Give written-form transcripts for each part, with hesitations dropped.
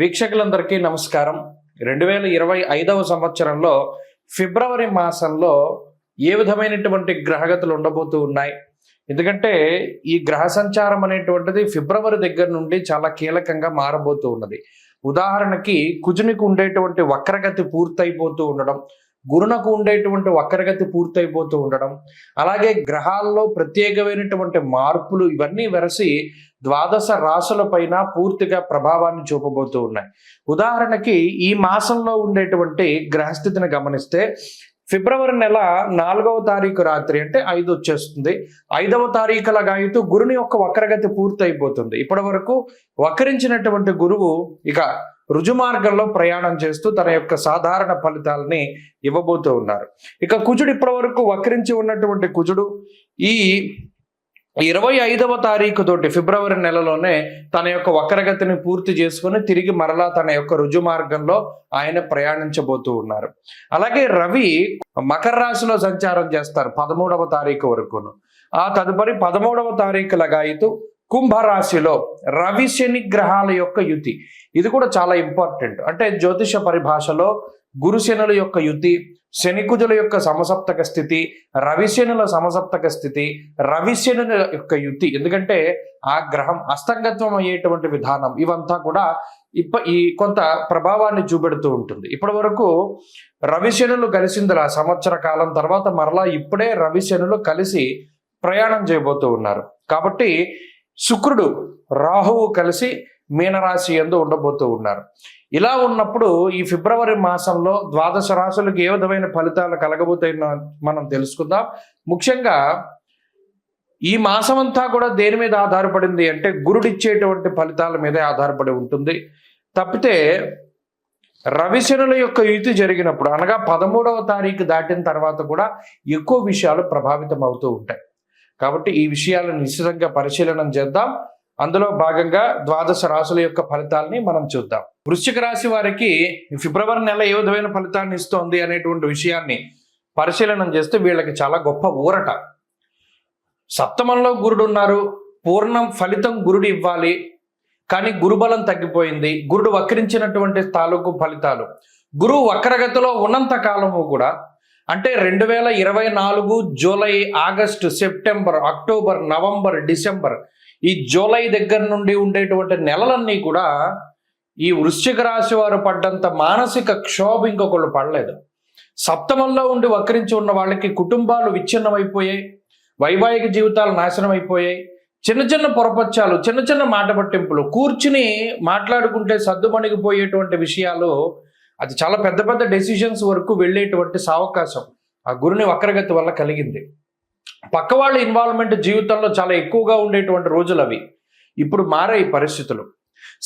వీక్షకులందరికీ నమస్కారం. 2025వ సంవత్సరంలో ఫిబ్రవరి మాసంలో ఏ విధమైనటువంటి గ్రహగతులు ఉండబోతూ ఉన్నాయి? ఎందుకంటే ఈ గ్రహ సంచారం అనేటువంటిది ఫిబ్రవరి దగ్గర నుండి చాలా కీలకంగా మారబోతూ ఉన్నది. ఉదాహరణకి కుజునికి ఉండేటువంటి వక్రగతి పూర్తయిపోతూ ఉండడం, గురునకు ఉండేటువంటి వక్రగతి పూర్తయిపోతూ ఉండడం, అలాగే గ్రహాల్లో ప్రత్యేకమైనటువంటి మార్పులు ఇవన్నీ వెరసి ద్వాదశ రాశుల పైన పూర్తిగా ప్రభావాన్ని చూపబోతూ ఉన్నాయి. ఉదాహరణకి ఈ మాసంలో ఉండేటువంటి గ్రహస్థితిని గమనిస్తే ఫిబ్రవరి నెల 4వ తారీఖు రాత్రి అంటే 5 వచ్చేస్తుంది. 5వ తారీఖుల గాయతూ గురుని యొక్క వక్రగతి పూర్తయిపోతుంది. ఇప్పటి వరకు వక్రించినటువంటి గురువు ఇక రుజుమార్గంలో ప్రయాణం చేస్తూ తన యొక్క సాధారణ ఫలితాలని ఇవ్వబోతూ ఉన్నారు. ఇక కుజుడు ఇప్పటి వరకు వక్రించి ఉన్నటువంటి కుజుడు ఈ 25వ తారీఖు తోటి ఫిబ్రవరి నెలలోనే తన యొక్క వక్రగతిని పూర్తి చేసుకుని తిరిగి మరలా తన యొక్క రుజు మార్గంలో ఆయన ప్రయాణించబోతూ ఉన్నారు. అలాగే రవి మకర రాశిలో సంచారం చేస్తారు 13వ తారీఖు వరకును. ఆ తదుపరి 13వ తారీఖు లగాయితూ కుంభరాశిలో రవి శని గ్రహాల యొక్క యుతి, ఇది కూడా చాలా ఇంపార్టెంట్. అంటే జ్యోతిష పరిభాషలో గురుశనుల యొక్క యుతి, శనికుజుల యొక్క సమసప్తక స్థితి, రవిశనుల సమసప్తక స్థితి, రవిశనుల యొక్క యుతి, ఎందుకంటే ఆ గ్రహం అస్తంగత్వం అయ్యేటువంటి విధానం ఇవంతా కూడా ఈ కొంత ప్రభావాన్ని చూపెడుతూ ఉంటుంది. ఇప్పటి వరకు రవిశనులు కలిసిందిలా సంవత్సర కాలం తర్వాత మరలా ఇప్పుడే రవిశనులు కలిసి ప్రయాణం చేయబోతూ ఉన్నారు. కాబట్టి శుక్రుడు రాహువు కలిసి మీనరాశి యందు ఉండబోతూ ఉన్నారు. ఇలా ఉన్నప్పుడు ఈ ఫిబ్రవరి మాసంలో ద్వాదశ రాశులకు ఏ విధమైన ఫలితాలు కలగబోతాయో మనం తెలుసుకుందాం. ముఖ్యంగా ఈ మాసం అంతా కూడా దేని మీద ఆధారపడింది అంటే గురుడిచ్చేటువంటి ఫలితాల మీదే ఆధారపడి ఉంటుంది. తప్పితే రవిశనుల యొక్క యుతి జరిగినప్పుడు అనగా 13వ తారీఖు దాటిన తర్వాత కూడా ఎక్కువ విషయాలు ప్రభావితం అవుతూ ఉంటాయి. కాబట్టి ఈ విషయాలను నిశ్చితంగా పరిశీలన చేద్దాం. అందులో భాగంగా ద్వాదశ రాశుల యొక్క ఫలితాలని మనం చూద్దాం. వృశ్చిక రాశి వారికి ఫిబ్రవరి నెల ఏ విధమైన ఫలితాన్ని ఇస్తోంది అనేటువంటి విషయాన్ని పరిశీలన చేస్తే వీళ్ళకి చాలా గొప్ప ఊరట. సప్తమంలో గురుడు ఉన్నారు, పూర్ణం ఫలితం గురుడు ఇవ్వాలి, కానీ గురుబలం తగ్గిపోయింది. గురుడు వక్రించినటువంటి తాలూకు ఫలితాలు గురువు వక్రగతిలో ఉన్నంత కాలము కూడా అంటే 2024 July, August, September, October, November, December, ఈ జూలై దగ్గర నుండి ఉండేటువంటి నెలలన్నీ కూడా ఈ వృశ్చిక రాశి వారు పడ్డంత మానసిక క్షోభ ఇంకొకళ్ళు పడలేదు. సప్తమంలో ఉండి వక్రించి ఉన్న వాళ్ళకి కుటుంబాలు విచ్ఛిన్నమైపోయాయి, వైవాహిక జీవితాలు నాశనం అయిపోయాయి. చిన్న చిన్న పొరపచ్చాలు, చిన్న చిన్న మాట పట్టింపులు, కూర్చుని మాట్లాడుకుంటే సద్దుమణిగిపోయేటువంటి విషయాలు, అది చాలా పెద్ద పెద్ద డెసిషన్స్ వరకు వెళ్ళేటువంటి సావకాశం ఆ గురుని వక్రగతి వల్ల కలిగింది. పక్క వాళ్ళ ఇన్వాల్వ్మెంట్ జీవితంలో చాలా ఎక్కువగా ఉండేటువంటి రోజులు అవి. ఇప్పుడు మారే ఈ పరిస్థితులు.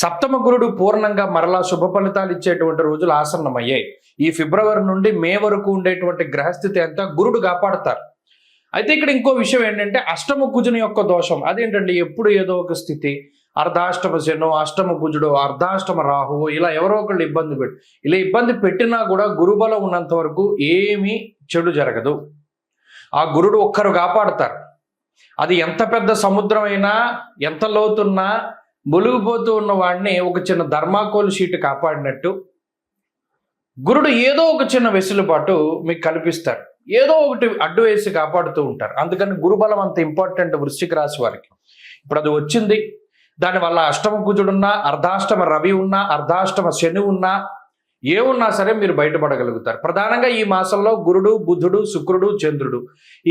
సప్తమ గురుడు పూర్ణంగా మరలా శుభ ఫలితాలు ఇచ్చేటువంటి రోజులు ఆసన్నమయ్యాయి. ఈ ఫిబ్రవరి నుండి మే వరకు ఉండేటువంటి గ్రహస్థితి అంతా గురుడు కాపాడతారు. అయితే ఇక్కడ ఇంకో విషయం ఏంటంటే అష్టమ కుజుని యొక్క దోషం. అదేంటంటే ఎప్పుడు ఏదో ఒక స్థితి, అర్ధాష్టమ శను, అష్టమ కుజుడు, అర్ధాష్టమ రాహువు, ఇలా ఎవరో ఒకళ్ళు ఇబ్బంది పెట్టినా కూడా గురుబలం ఉన్నంత వరకు ఏమీ చెడు జరగదు. ఆ గురుడు ఒక్కరు కాపాడతారు. అది ఎంత పెద్ద సముద్రం అయినా, ఎంత లోతున్నా మునిగిపోతూ ఉన్న వాడిని ఒక చిన్న ధర్మాకోల్ షీట్ కాపాడినట్టు గురుడు ఏదో ఒక చిన్న వెసులుబాటు మీకు కల్పిస్తారు, ఏదో ఒకటి అడ్డు వేసి కాపాడుతూ ఉంటారు. అందుకని గురుబలం అంత ఇంపార్టెంట్ వృశ్చిక రాశి వారికి. ఇప్పుడు అది వచ్చింది. దానివల్ల అష్టమ కుజుడున్నా, అర్ధాష్టమ రవి ఉన్నా, అర్ధాష్టమ శని ఉన్నా, ఏ ఉన్నా సరే మీరు బయటపడగలుగుతారు. ప్రధానంగా ఈ మాసంలో గురుడు, బుధుడు, శుక్రుడు, చంద్రుడు,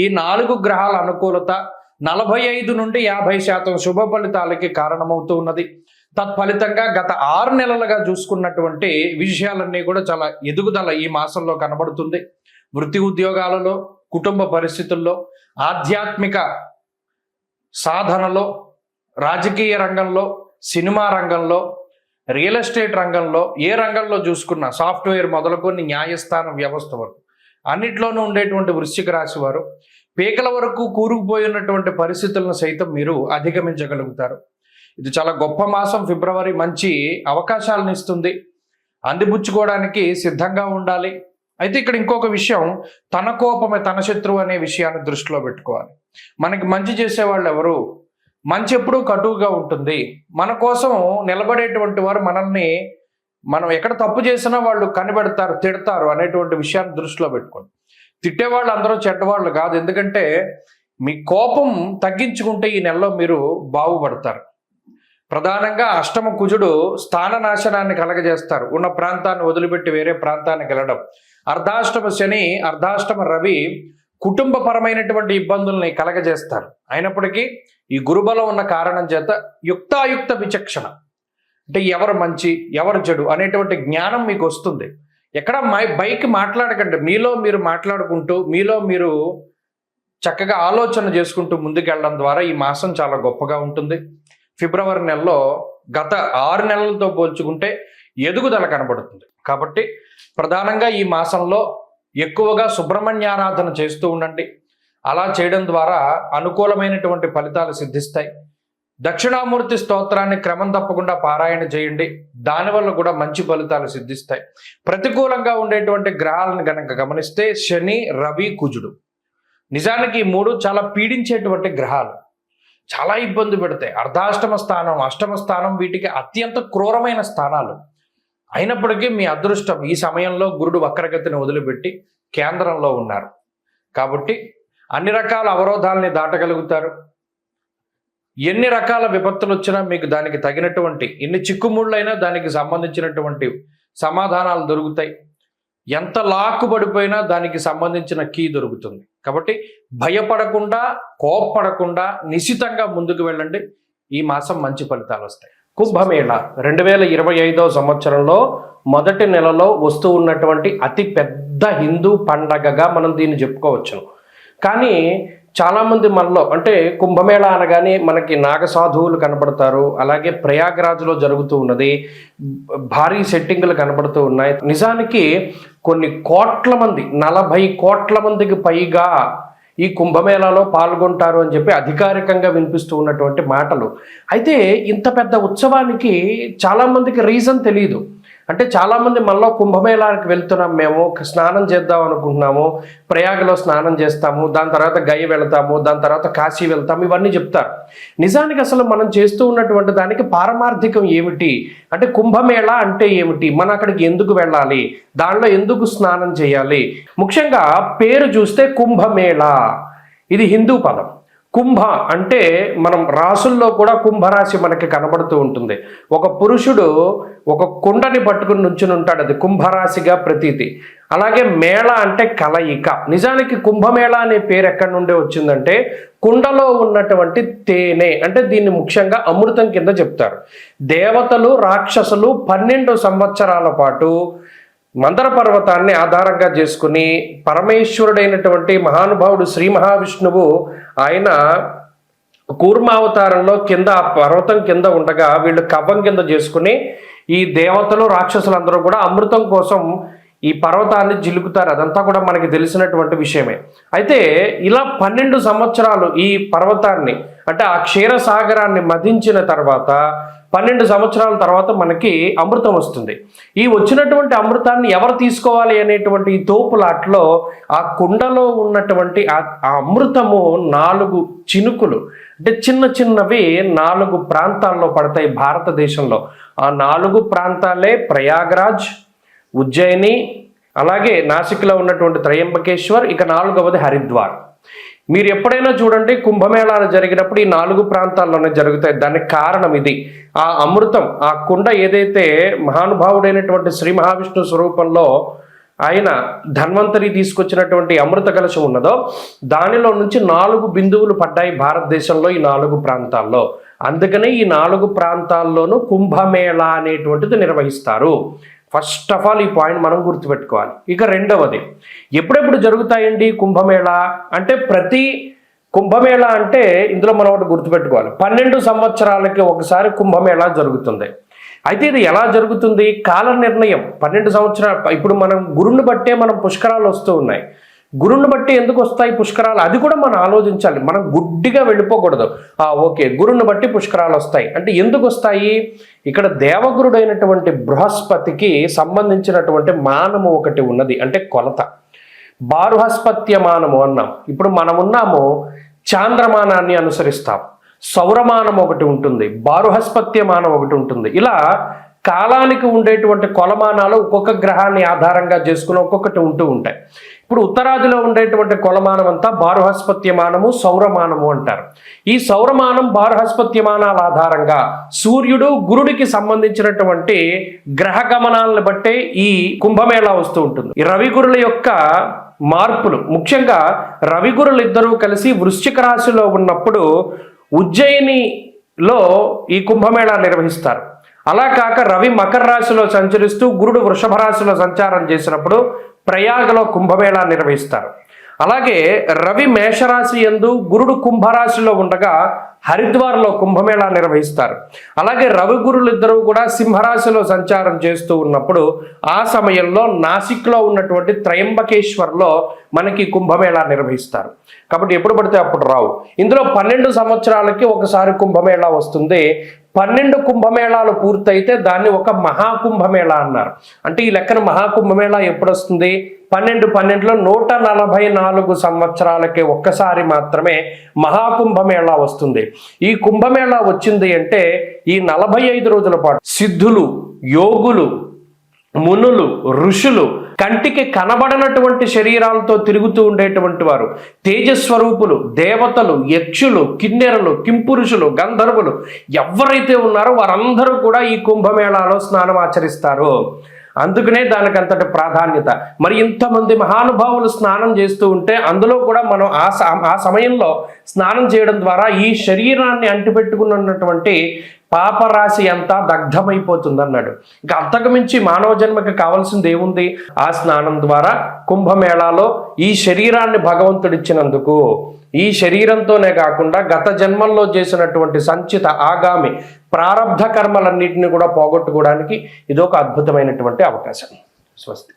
ఈ 4 గ్రహాల అనుకూలత 45 నుండి 50% శుభ ఫలితాలకి కారణమవుతూ ఉన్నది. తత్ఫలితంగా గత 6 నెలలుగా చూసుకున్నటువంటి విషయాలన్నీ కూడా చాలా ఎదుగుదల ఈ మాసంలో కనబడుతుంది. వృత్తి ఉద్యోగాలలో, కుటుంబ పరిస్థితుల్లో, ఆధ్యాత్మిక సాధనలో, రాజకీయ రంగంలో, సినిమా రంగంలో, రియల్ ఎస్టేట్ రంగంలో, ఏ రంగంలో చూసుకున్నా, సాఫ్ట్వేర్ మొదలుకొని న్యాయస్థాన వ్యవస్థ వరకు అన్నిట్లోనూ ఉండేటువంటి వృశ్చిక రాశి వారు పీకల వరకు కూరుకుపోయి ఉన్నటువంటి పరిస్థితులను సైతం మీరు అధిగమించగలుగుతారు. ఇది చాలా గొప్ప మాసం. ఫిబ్రవరి మంచి అవకాశాలను ఇస్తుంది. అందిపుచ్చుకోవడానికి సిద్ధంగా ఉండాలి. అయితే ఇక్కడ ఇంకొక విషయం, తన కోపమే తన శత్రువు అనే విషయాన్ని దృష్టిలో పెట్టుకోవాలి. మనకి మంచి చేసేవాళ్ళు ఎవరు? మంచి ఎప్పుడూ కటువుగా ఉంటుంది. మన కోసం నిలబడేటువంటి వారు మనల్ని మనం ఎక్కడ తప్పు చేసినా వాళ్ళు కనిపెడతారు, తిడతారు అనేటువంటి విషయాన్ని దృష్టిలో పెట్టుకోండి. తిట్టేవాళ్ళు అందరూ చెడ్డవాళ్ళు కాదు. ఎందుకంటే మీ కోపం తగ్గించుకుంటే ఈ నెలలో మీరు బాగుపడతారు. ప్రధానంగా అష్టమ కుజుడు స్థాన నాశనాన్ని కలగజేస్తారు. ఉన్న ప్రాంతాన్ని వదిలిపెట్టి వేరే ప్రాంతానికి వెళ్ళడం. అర్ధాష్టమ శని, అర్ధాష్టమ రవి కుటుంబపరమైనటువంటి ఇబ్బందుల్ని కలగజేస్తారు. అయినప్పటికీ ఈ గురుబలం ఉన్న కారణం చేత యుక్తాయుక్త విచక్షణ, అంటే ఎవరు మంచి ఎవరు చెడు అనేటువంటి జ్ఞానం మీకు వస్తుంది. ఎక్కడ బైక్ మాట్లాడకండి, మీలో మీరు మాట్లాడుకుంటూ మీలో మీరు చక్కగా ఆలోచన చేసుకుంటూ ముందుకెళ్ళడం ద్వారా ఈ మాసం చాలా గొప్పగా ఉంటుంది. ఫిబ్రవరి నెలలో గత 6 నెలలతో పోల్చుకుంటే ఎదుగుదల కనబడుతుంది. కాబట్టి ప్రధానంగా ఈ మాసంలో ఎక్కువగా సుబ్రహ్మణ్యారాధన చేస్తూ ఉండండి. అలా చేయడం ద్వారా అనుకూలమైనటువంటి ఫలితాలు సిద్ధిస్తాయి. దక్షిణామూర్తి స్తోత్రాన్ని క్రమం తప్పకుండా పారాయణ చేయండి. దానివల్ల కూడా మంచి ఫలితాలు సిద్ధిస్తాయి. ప్రతికూలంగా ఉండేటువంటి గ్రహాలను కనుక గమనిస్తే శని, రవి, కుజుడు, నిజానికి ఈ 3 చాలా పీడించేటువంటి గ్రహాలు, చాలా ఇబ్బంది పెడతాయి. అర్ధాష్టమ స్థానం, అష్టమ స్థానం వీటికి అత్యంత క్రూరమైన స్థానాలు. అయినప్పటికీ మీ అదృష్టం ఈ సమయంలో గురుడు వక్రగతిని వదిలిపెట్టి కేంద్రంలో ఉన్నారు. కాబట్టి అన్ని రకాల అవరోధాలని దాటగలుగుతారు. ఎన్ని రకాల విపత్తులు వచ్చినా మీకు దానికి తగినటువంటి, ఎన్ని చిక్కుముళ్ళైనా దానికి సంబంధించినటువంటి సమాధానాలు దొరుకుతాయి. ఎంత లాక్కుబడిపోయినా దానికి సంబంధించిన కీ దొరుకుతుంది. కాబట్టి భయపడకుండా, కోప్పడకుండా నిశితంగా ముందుకు వెళ్ళండి. ఈ మాసం మంచి ఫలితాలు వస్తాయి. కుంభమేళ 2025వ సంవత్సరంలో మొదటి నెలలో వస్తూ ఉన్నటువంటి అతి పెద్ద హిందూ పండగగా మనం దీన్ని చెప్పుకోవచ్చును. కానీ చాలామంది మనలో, అంటే కుంభమేళ అనగానే మనకి నాగసాధువులు కనబడతారు. అలాగే ప్రయాగరాజ్లో జరుగుతూ ఉన్నది, భారీ సెట్టింగులు కనబడుతూ ఉన్నాయి. నిజానికి కొన్ని కోట్ల మంది, 40 కోట్ల మందికి పైగా ఈ కుంభమేళాలో పాల్గొంటారు అని చెప్పి అధికారికంగా వినిపిస్తూ ఉన్నటువంటి మాటలు. అయితే ఇంత పెద్ద ఉత్సవానికి చాలామందికి రీజన్ తెలియదు. అంటే చాలామంది మనలో కుంభమేళానికి వెళ్తున్నాం, మేము స్నానం చేద్దాం అనుకుంటున్నాము, ప్రయాగలో స్నానం చేస్తాము, దాని తర్వాత గయ వెళతాము, దాని తర్వాత కాశీ వెళ్తాము, ఇవన్నీ చెప్తారు. నిజానికి అసలు మనం చేస్తూ ఉన్నటువంటి దానికి పారమార్థికం ఏమిటి, అంటే కుంభమేళ అంటే ఏమిటి, మనం అక్కడికి ఎందుకు వెళ్ళాలి, దానిలో ఎందుకు స్నానం చేయాలి. ముఖ్యంగా పేరు చూస్తే కుంభమేళ, ఇది హిందూ పదం. కుంభ అంటే మనం రాసుల్లో కూడా కుంభరాశి మనకి కనబడుతూ ఉంటుంది. ఒక పురుషుడు ఒక కుండని పట్టుకుని నుంచుని ఉంటాడు, అది కుంభరాశిగా ప్రతీతి. అలాగే మేళ అంటే కలయిక. నిజానికి కుంభమేళ అనే పేరు ఎక్కడి నుండి వచ్చిందంటే కుండలో ఉన్నటువంటి తేనె, అంటే దీన్ని ముఖ్యంగా అమృతం కింద చెప్తారు. దేవతలు, రాక్షసులు 12 సంవత్సరాల పాటు మందర పర్వతాన్ని ఆధారంగా చేసుకుని పరమేశ్వరుడైనటువంటి మహానుభావుడు శ్రీ మహావిష్ణువు ఆయన కూర్మావతారంలో కింద ఆ పర్వతం కింద ఉండగా వీళ్ళు కవ్వం కింద చేసుకుని ఈ దేవతలు, రాక్షసులందరూ కూడా అమృతం కోసం ఈ పర్వతాన్ని జిలుకుతారు. అదంతా కూడా మనకి తెలిసినటువంటి విషయమే. అయితే ఇలా 12 సంవత్సరాలు ఈ పర్వతాన్ని, అంటే ఆ క్షీరసాగరాన్ని మధించిన తర్వాత 12 సంవత్సరాల తర్వాత మనకి అమృతం వస్తుంది. ఈ వచ్చినటువంటి అమృతాన్ని ఎవరు తీసుకోవాలి అనేటువంటి ఈ తోపులాట్లో ఆ కుండలో ఉన్నటువంటి ఆ అమృతము 4 చినుకులు, అంటే చిన్న చిన్నవి 4 ప్రాంతాల్లో పడతాయి భారతదేశంలో. ఆ 4 ప్రాంతాలే ప్రయాగరాజ్, ఉజ్జయిని, అలాగే నాసిక్లో ఉన్నటువంటి త్రయంబకేశ్వర్, ఇక 4వది హరిద్వార్. మీరు ఎప్పుడైనా చూడండి కుంభమేళాలు జరిగినప్పుడు ఈ 4 ప్రాంతాల్లోనే జరుగుతాయి. దానికి కారణం ఇది. ఆ అమృతం, ఆ కుండ ఏదైతే మహానుభావుడైనటువంటి శ్రీ మహావిష్ణు స్వరూపంలో ఆయన ధన్వంతరి తీసుకొచ్చినటువంటి అమృత కలశం ఉన్నదో దానిలో నుంచి 4 బిందువులు పడ్డాయి భారతదేశంలో ఈ 4 ప్రాంతాల్లో. అందుకనే ఈ 4 ప్రాంతాల్లోనూ కుంభమేళా అనేటువంటిది నిర్వహిస్తారు. ఫస్ట్ ఆఫ్ ఆల్ ఈ పాయింట్ మనం గుర్తుపెట్టుకోవాలి. ఇక రెండవది, ఎప్పుడెప్పుడు జరుగుతాయండి కుంభమేళా అంటే, ప్రతి కుంభమేళా అంటే ఇందులో మనం ఒకటి గుర్తుపెట్టుకోవాలి, 12 సంవత్సరాలకి ఒకసారి కుంభమేళా జరుగుతుంది. అయితే ఇది ఎలా జరుగుతుంది, కాల నిర్ణయం 12 సంవత్సరాలు. ఇప్పుడు మనం గురుని బట్టే మనం పుష్కరాలు వస్తూ ఉన్నాయి. గురుని బట్టి ఎందుకు వస్తాయి పుష్కరాలు, అది కూడా మనం ఆలోచించాలి. మనం గుడ్డిగా వెళ్ళిపోకూడదు. ఓకే, గురుని బట్టి పుష్కరాలు వస్తాయి అంటే ఎందుకు వస్తాయి, ఇక్కడ దేవగురుడైనటువంటి బృహస్పతికి సంబంధించినటువంటి మానము ఒకటి ఉన్నది, అంటే కొలత. బారుహస్పత్య మానము అన్నాం. ఇప్పుడు మనం ఉన్నాము చాంద్రమానాన్ని అనుసరిస్తాం. సౌరమానం ఒకటి ఉంటుంది, బారుహస్పత్య మానం ఒకటి ఉంటుంది. ఇలా కాలానికి ఉండేటువంటి కొలమానాలు ఒక్కొక్క గ్రహాన్ని ఆధారంగా చేసుకుని ఒక్కొక్కటి ఉంటూ ఉంటాయి. ఇప్పుడు ఉత్తరాదిలో ఉండేటువంటి కొలమానం అంతా బారుహస్పత్యమానము, సౌరమానము అంటారు. ఈ సౌరమానం, బారుహస్పత్యమానాల ఆధారంగా సూర్యుడు, గురుడికి సంబంధించినటువంటి గ్రహ గమనాలను బట్టే ఈ కుంభమేళా వస్తూ ఉంటుంది. ఈ రవి గురుల యొక్క మార్పులు, ముఖ్యంగా రవి గురులు ఇద్దరూ కలిసి వృశ్చిక రాశిలో ఉన్నప్పుడు ఉజ్జయినిలో ఈ కుంభమేళా నిర్వహిస్తారు. అలా కాక రవి మకర రాశిలో సంచరిస్తూ గురుడు వృషభ రాశిలో సంచారం చేసినప్పుడు ప్రయాగలో కుంభమేళా నిర్వహిస్తారు. అలాగే రవి మేషరాశి యందు, గురుడు కుంభరాశిలో ఉండగా హరిద్వార్లో కుంభమేళా నిర్వహిస్తారు. అలాగే రవి గురులు ఇద్దరు కూడా సింహరాశిలో సంచారం చేస్తూ ఉన్నప్పుడు ఆ సమయంలో నాసిక్లో ఉన్నటువంటి త్రయంబకేశ్వర్లో మనకి కుంభమేళా నిర్వహిస్తారు. కాబట్టి ఎప్పుడు పడితే అప్పుడు రావు. ఇందులో 12 సంవత్సరాలకి ఒకసారి కుంభమేళా వస్తుంది. 12 కుంభమేళాలు పూర్తయితే దాన్ని ఒక మహాకుంభమేళా అన్నారు. అంటే ఈ లెక్కన మహాకుంభమేళా ఎప్పుడు వస్తుంది? 12లో 144 సంవత్సరాలకి ఒక్కసారి మాత్రమే మహాకుంభమేళా వస్తుంది. ఈ కుంభమేళా వచ్చింది అంటే ఈ 45 రోజుల పాటు సిద్ధులు, యోగులు, మునులు, ఋషులు, కంటికి కనబడనటువంటి శరీరాలతో తిరుగుతూ ఉండేటువంటి వారు, తేజస్వరూపులు, దేవతలు, యక్షులు, కిన్నెరలు, కింపురుషులు, గంధర్వులు ఎవరైతే ఉన్నారో వారందరూ కూడా ఈ కుంభమేళాలో స్నానం ఆచరిస్తారు. అందుకనే దానికి అంతటి ప్రాధాన్యత. మరి ఇంతమంది మహానుభావులు స్నానం చేస్తూ ఉంటే అందులో కూడా మనం ఆ సమయంలో స్నానం చేయడం ద్వారా ఈ శరీరాన్ని అంటిపెట్టుకున్నటువంటి పాపరాశి అంతా దగ్ధమైపోతుంది అన్నాడు. ఇంకా అంతకుమించి మానవ జన్మకి కావాల్సింది ఏముంది? ఆ స్నానం ద్వారా కుంభమేళాలో ఈ శరీరాన్ని భగవంతుడిచ్చినందుకు, ఈ శరీరంతోనే కాకుండా గత జన్మల్లో చేసినటువంటి సంచిత ఆగామి ప్రారబ్ధ కర్మలన్నింటినీ కూడా పోగొట్టుకోవడానికి ఇదొక అద్భుతమైనటువంటి అవకాశం. స్వస్తి.